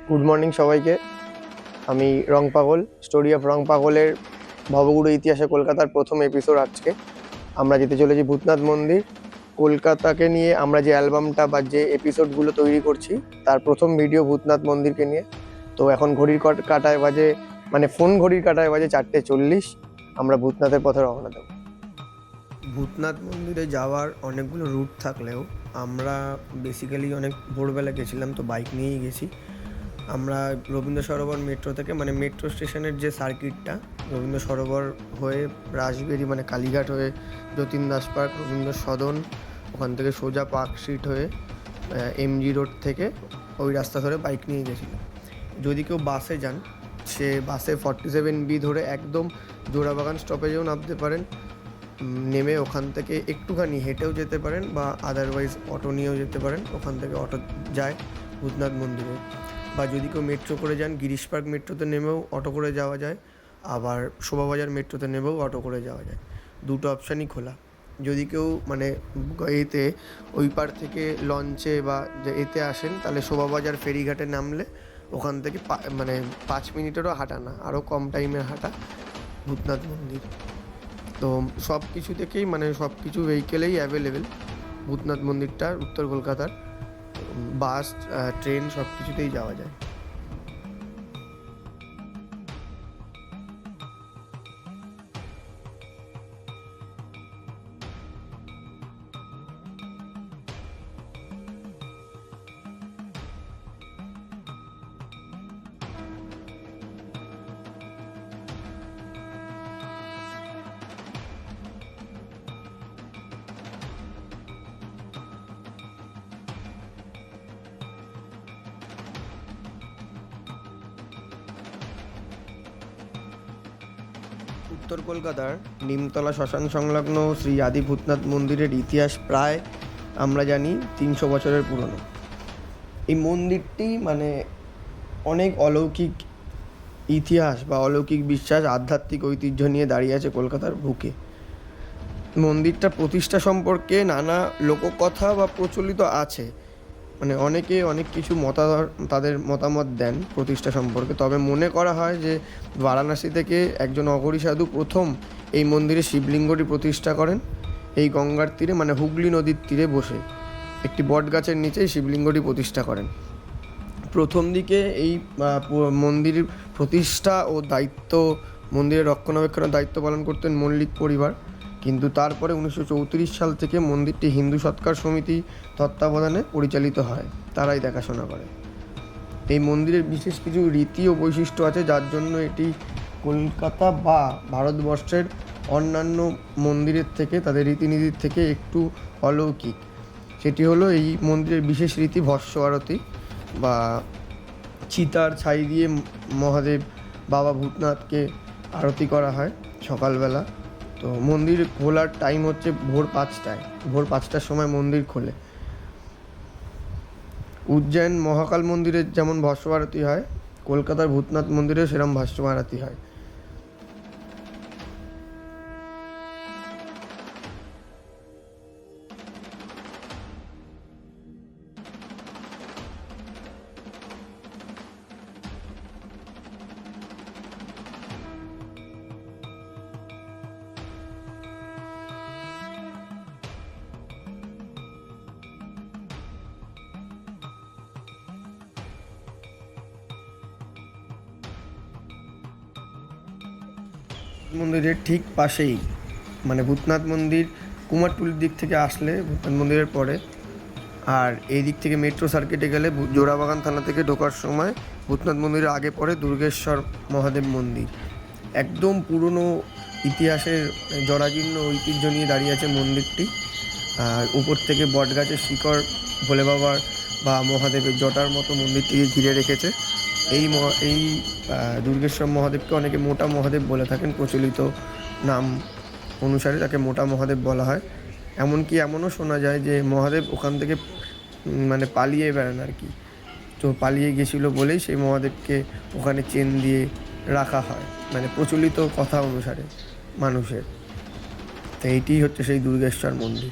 Good morning সবাইকে। আমি রং পাগল, স্টোরি অফ রং পাগলের ভবগুরু ইতিহাসে কলকাতার প্রথম এপিসোড। আজকে আমরা যেতে চলেছি ভূতনাথ মন্দির। কলকাতাকে নিয়ে আমরা যে অ্যালবামটা বা যে এপিসোডগুলো তৈরি করছি তার প্রথম ভিডিও ভূতনাথ মন্দিরকে নিয়ে। তো এখন ঘড়ির কাঁটায় বাজে, মানে ফোন ঘড়ির কাঁটায় বাজে 4:40। আমরা ভূতনাথের পথে রওনা দেব। ভূতনাথ মন্দিরে যাওয়ার অনেকগুলো রুট থাকলেও আমরা বেসিক্যালি অনেক ভোরবেলা গেছিলাম, তো বাইক নিয়েই গেছি। আমরা রবীন্দ্র সরোবর মেট্রো থেকে, মানে মেট্রো স্টেশনের যে সার্কিটটা, রবীন্দ্র সরোবর হয়ে রাসবেরি মানে কালীঘাট হয়ে যতীন দাস পার্ক, রবীন্দ্র সদন, ওখান থেকে সোজা পার্ক স্ট্রিট হয়ে এমজি রোড থেকে ওই রাস্তা ধরে বাইক নিয়ে গেছিলাম। যদি কেউ বাসে যান, সে বাসে 47B ধরে একদম জোড়াবাগান স্টপেজেও নামতে পারেন, নেমে ওখান থেকে একটুখানি হেঁটেও যেতে পারেন, বা আদারওয়াইজ অটো নিয়েও যেতে পারেন। ওখান থেকে অটো যায় ভূতনাথ মন্দিরে। বা যদি কেউ মেট্রো করে যান, গিরিশ পার্ক মেট্রোতে নেমেও অটো করে যাওয়া যায়, আবার শোভাবাজার মেট্রোতে নেমেও অটো করে যাওয়া যায়। দুটো অপশানই খোলা। যদি কেউ মানে এতে ওই পার থেকে লঞ্চে বা এতে আসেন, তাহলে শোভাবাজার ফেরিঘাটে নামলে ওখান থেকে মানে 5 মিনিটেরও হাঁটা না, আরও কম টাইমের হাঁটা ভূতনাথ মন্দির। তো সব কিছু থেকেই, মানে সব কিছু ভেহিকেলেই অ্যাভেলেবেল ভূতনাথ মন্দিরটা উত্তর কলকাতার। বাস, ট্রেন সব কিছুতেই যাওয়া যায়। উত্তর কলকাতার নিমতলা শ্মশান সংলগ্ন শ্রী আদি ভূতনাথ মন্দিরের ইতিহাস প্রায় আমরা জানি 300 বছরের পুরনো। এই মন্দিরটি মানে অনেক অলৌকিক ইতিহাস বা অলৌকিক বিশ্বাস, আধ্যাত্মিক ঐতিহ্য নিয়ে দাঁড়িয়ে আছে কলকাতার বুকে। মন্দিরটা প্রতিষ্ঠা সম্পর্কে নানা লোককথা বা প্রচলিত আছে, মানে অনেকে অনেক কিছু তাদের মতামত দেন প্রতিষ্ঠা সম্পর্কে। তবে মনে করা হয় যে বারাণসী থেকে একজন অঘরী সাধু প্রথম এই মন্দিরে শিবলিঙ্গটি প্রতিষ্ঠা করেন। এই গঙ্গার তীরে, মানে হুগলি নদীর তীরে বসে একটি বট গাছের নিচেই শিবলিঙ্গটি প্রতিষ্ঠা করেন। প্রথম দিকে এই মন্দিরের প্রতিষ্ঠা ও দায়িত্ব, মন্দিরের রক্ষণাবেক্ষণের দায়িত্ব পালন করতেন মল্লিক পরিবার। কিন্তু তারপরে 1934 সাল থেকে মন্দিরটি হিন্দু সৎকার সমিতি তত্ত্বাবধানে পরিচালিত হয়, তারাই দেখাশোনা করে। এই মন্দিরের বিশেষ কিছু রীতি ও বৈশিষ্ট্য আছে, যার জন্য এটি কলকাতা বা ভারতবর্ষের অন্যান্য মন্দিরের থেকে, তাদের রীতিনীতির থেকে একটু অলৌকিক। সেটি হলো এই মন্দিরের বিশেষ রীতি ভস্য আরতি, বা চিতার ছাই দিয়ে মহাদেব বাবা ভূতনাথকে আরতি করা হয় সকালবেলা। তো মন্দির খোলার টাইম হচ্ছে ভোর 5টায়, ভোর 5টার সময় মন্দির খোলে। উজ্জয়ন মহাকাল মন্দিরে যেমন ভস্ম আরতি হয়, কলকাতার ভূতনাথ মন্দিরে সেরকম ভস্ম আরতি হয়। মন্দিরের ঠিক পাশেই, মানে ভূতনাথ মন্দির কুমারটুলির দিক থেকে আসলে ভূতনাথ মন্দিরের পরে, আর এই দিক থেকে মেট্রো সার্কিটে গেলে জোড়াবাগান থানা থেকে ঢোকার সময় ভূতনাথ মন্দিরের আগে পড়ে দুর্গেশ্বর মহাদেব মন্দির। একদম পুরনো ইতিহাসের জরাজীর্ণ ঐতিহ্য নিয়ে দাঁড়িয়ে আছে মন্দিরটি। আর উপর থেকে বটগাছের শিকড় ভোলে বাবার বা মহাদেবের জটার মতো মন্দিরটিকে ঘিরে রেখেছে। এই দুর্গেশ্বর মহাদেবকে অনেকে মোটা মহাদেব বলে থাকেন, প্রচলিত নাম অনুসারে তাকে মোটা মহাদেব বলা হয়। এমনকি এমনও শোনা যায় যে মহাদেব ওখান থেকে মানে পালিয়ে বেড়ান আর কি। তো পালিয়ে গেছিলো বলেই সেই মহাদেবকে ওখানে চেন দিয়ে রাখা হয়, মানে প্রচলিত কথা অনুসারে মানুষের। তো এইটি হচ্ছে সেই দুর্গেশ্বর মন্দির।